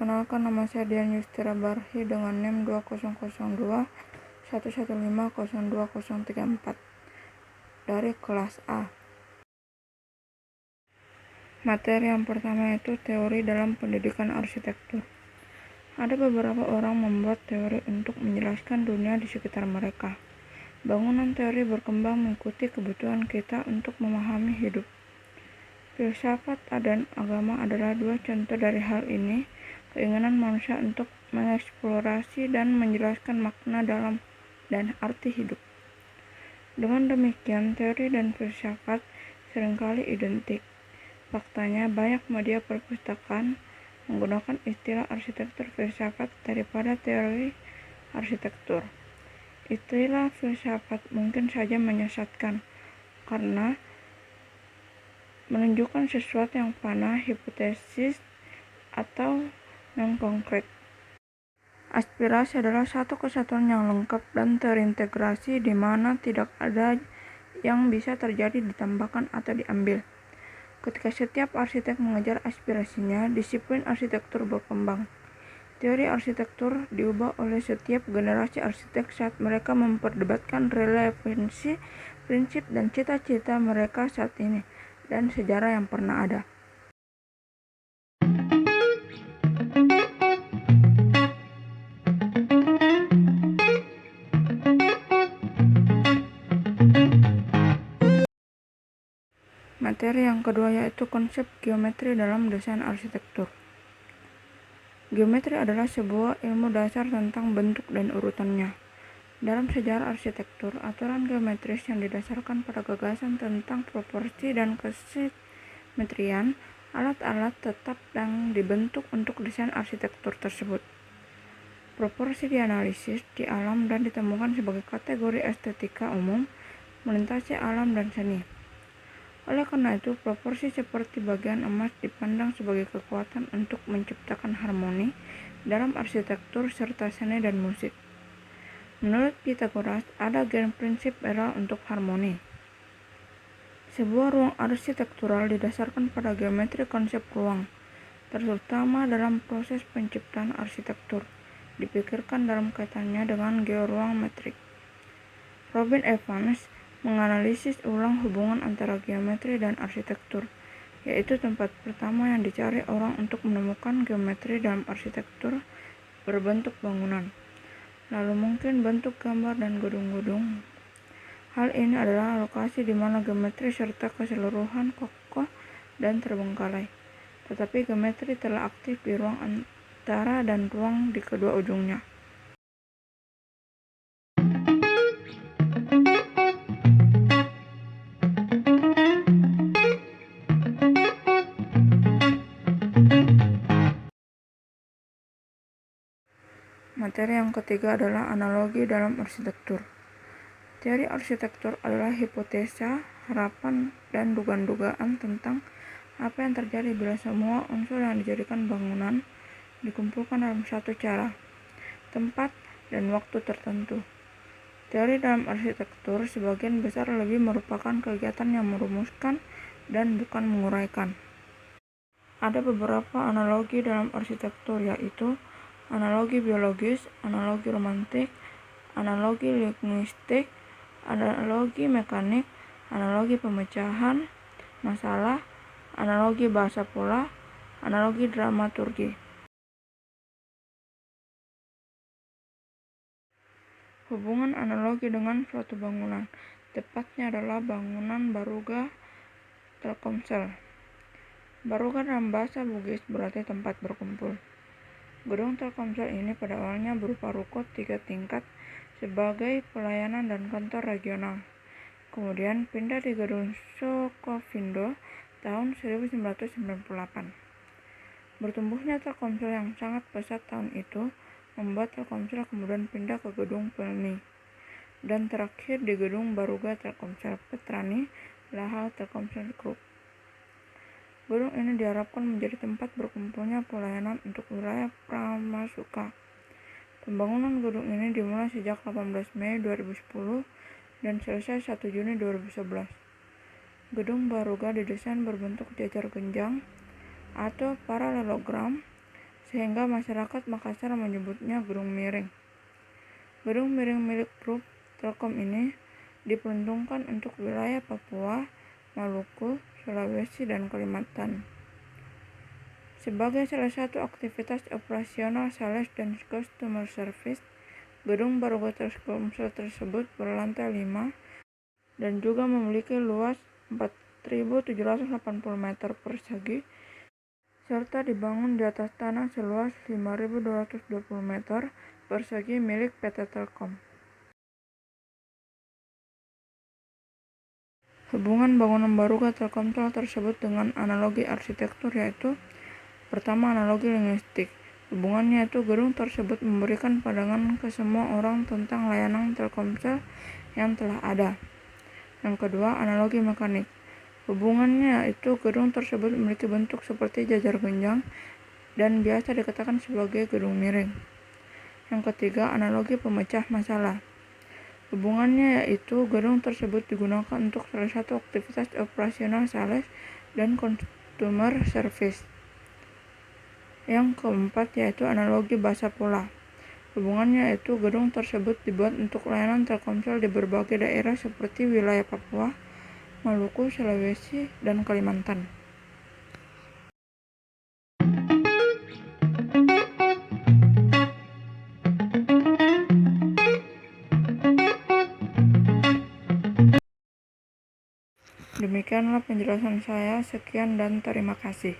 Perkenalkan, nama saya Dian Yustira Barhi dengan NIM 200211502034 dari kelas A. Materi yang pertama yaitu teori dalam pendidikan arsitektur. Ada beberapa orang membuat teori untuk menjelaskan dunia di sekitar mereka. Bangunan teori berkembang mengikuti kebutuhan kita untuk memahami hidup. Filsafat dan agama adalah dua contoh dari hal ini, keinginan manusia untuk mengeksplorasi dan menjelaskan makna dalam dan arti hidup. Dengan demikian, teori dan filsafat seringkali identik. Faktanya, banyak media perpustakaan menggunakan istilah arsitektur filsafat daripada teori arsitektur. Istilah filsafat mungkin saja menyesatkan karena menunjukkan sesuatu yang fana, hipotesis, atau yang konkret. Aspirasi adalah satu kesatuan yang lengkap dan terintegrasi di mana tidak ada yang bisa terjadi ditambahkan atau diambil. Ketika setiap arsitek mengejar aspirasinya, disiplin arsitektur berkembang. Teori arsitektur diubah oleh setiap generasi arsitek saat mereka memperdebatkan relevansi, prinsip, dan cita-cita mereka saat ini, dan sejarah yang pernah ada. Materi yang kedua yaitu konsep geometri dalam desain arsitektur. Geometri adalah sebuah ilmu dasar tentang bentuk dan urutannya. Dalam sejarah arsitektur, aturan geometris yang didasarkan pada gagasan tentang proporsi dan kesimetrian alat-alat tetap yang dibentuk untuk desain arsitektur tersebut. Proporsi dianalisis di alam dan ditemukan sebagai kategori estetika umum melintasi alam dan seni. Oleh karena itu, proporsi seperti bagian emas dipandang sebagai kekuatan untuk menciptakan harmoni dalam arsitektur serta seni dan musik. Menurut Pythagoras, ada gen prinsip era untuk harmoni. Sebuah ruang arsitektural didasarkan pada geometri konsep ruang, terutama dalam proses penciptaan arsitektur, dipikirkan dalam kaitannya dengan georuang metrik. Robin Evans menganalisis ulang hubungan antara geometri dan arsitektur, yaitu tempat pertama yang dicari orang untuk menemukan geometri dalam arsitektur berbentuk bangunan, lalu mungkin bentuk gambar dan gedung-gedung. Hal ini adalah lokasi di mana geometri serta keseluruhan kokoh dan terbengkalai, tetapi geometri telah aktif di ruang antara dan ruang di kedua ujungnya. Materi yang ketiga adalah analogi dalam arsitektur. Teori arsitektur adalah hipotesa, harapan, dan dugaan-dugaan tentang apa yang terjadi bila semua unsur yang dijadikan bangunan dikumpulkan dalam satu cara, tempat, dan waktu tertentu. Teori dalam arsitektur sebagian besar lebih merupakan kegiatan yang merumuskan dan bukan menguraikan. Ada beberapa analogi dalam arsitektur, yaitu analogi biologis, analogi romantik, analogi linguistik, analogi mekanik, analogi pemecahan masalah, analogi bahasa pola, analogi dramaturgi. Hubungan analogi dengan suatu bangunan, tepatnya adalah bangunan Baruga Telkomsel. Baruga dalam bahasa Bugis berarti tempat berkumpul. Gedung Telkomsel ini pada awalnya berupa ruko 3 tingkat sebagai pelayanan dan kantor regional. Kemudian pindah di gedung Sokovindo tahun 1998. Bertumbuhnya Telkomsel yang sangat pesat tahun itu membuat Telkomsel kemudian pindah ke gedung Pelni dan terakhir di gedung Baruga Telkomsel Petrani Lahal Telkomsel Group. Gedung ini diharapkan menjadi tempat berkumpulnya pelayanan untuk wilayah Pramasuka. Pembangunan gedung ini dimulai sejak 18 Mei 2010 dan selesai 1 Juni 2011. Gedung Baruga didesain berbentuk jajar genjang atau paralelogram sehingga masyarakat Makassar menyebutnya gedung miring. Gedung miring milik grup Telkom ini diperuntukkan untuk wilayah Papua, Maluku, Sulawesi, dan Kalimantan. Sebagai salah satu aktivitas operasional sales dan customer service, gedung baru Telkomsel tersebut berlantai 5 dan juga memiliki luas 4.780 meter persegi serta dibangun di atas tanah seluas 5.220 meter persegi milik PT Telkom. Hubungan bangunan baru Telkomsel tersebut dengan analogi arsitektur yaitu: pertama, analogi linguistik. Hubungannya itu gedung tersebut memberikan pandangan ke semua orang tentang layanan Telkomsel yang telah ada. Yang kedua, analogi mekanik. Hubungannya itu gedung tersebut memiliki bentuk seperti jajar genjang dan biasa dikatakan sebagai gedung miring. Yang ketiga, analogi pemecah masalah. Hubungannya yaitu gedung tersebut digunakan untuk salah satu aktivitas operasional sales dan consumer service. Yang keempat yaitu analogi bahasa pola. Hubungannya yaitu gedung tersebut dibuat untuk layanan Telkomsel di berbagai daerah seperti wilayah Papua, Maluku, Sulawesi, dan Kalimantan. Demikianlah penjelasan saya. Sekian dan terima kasih.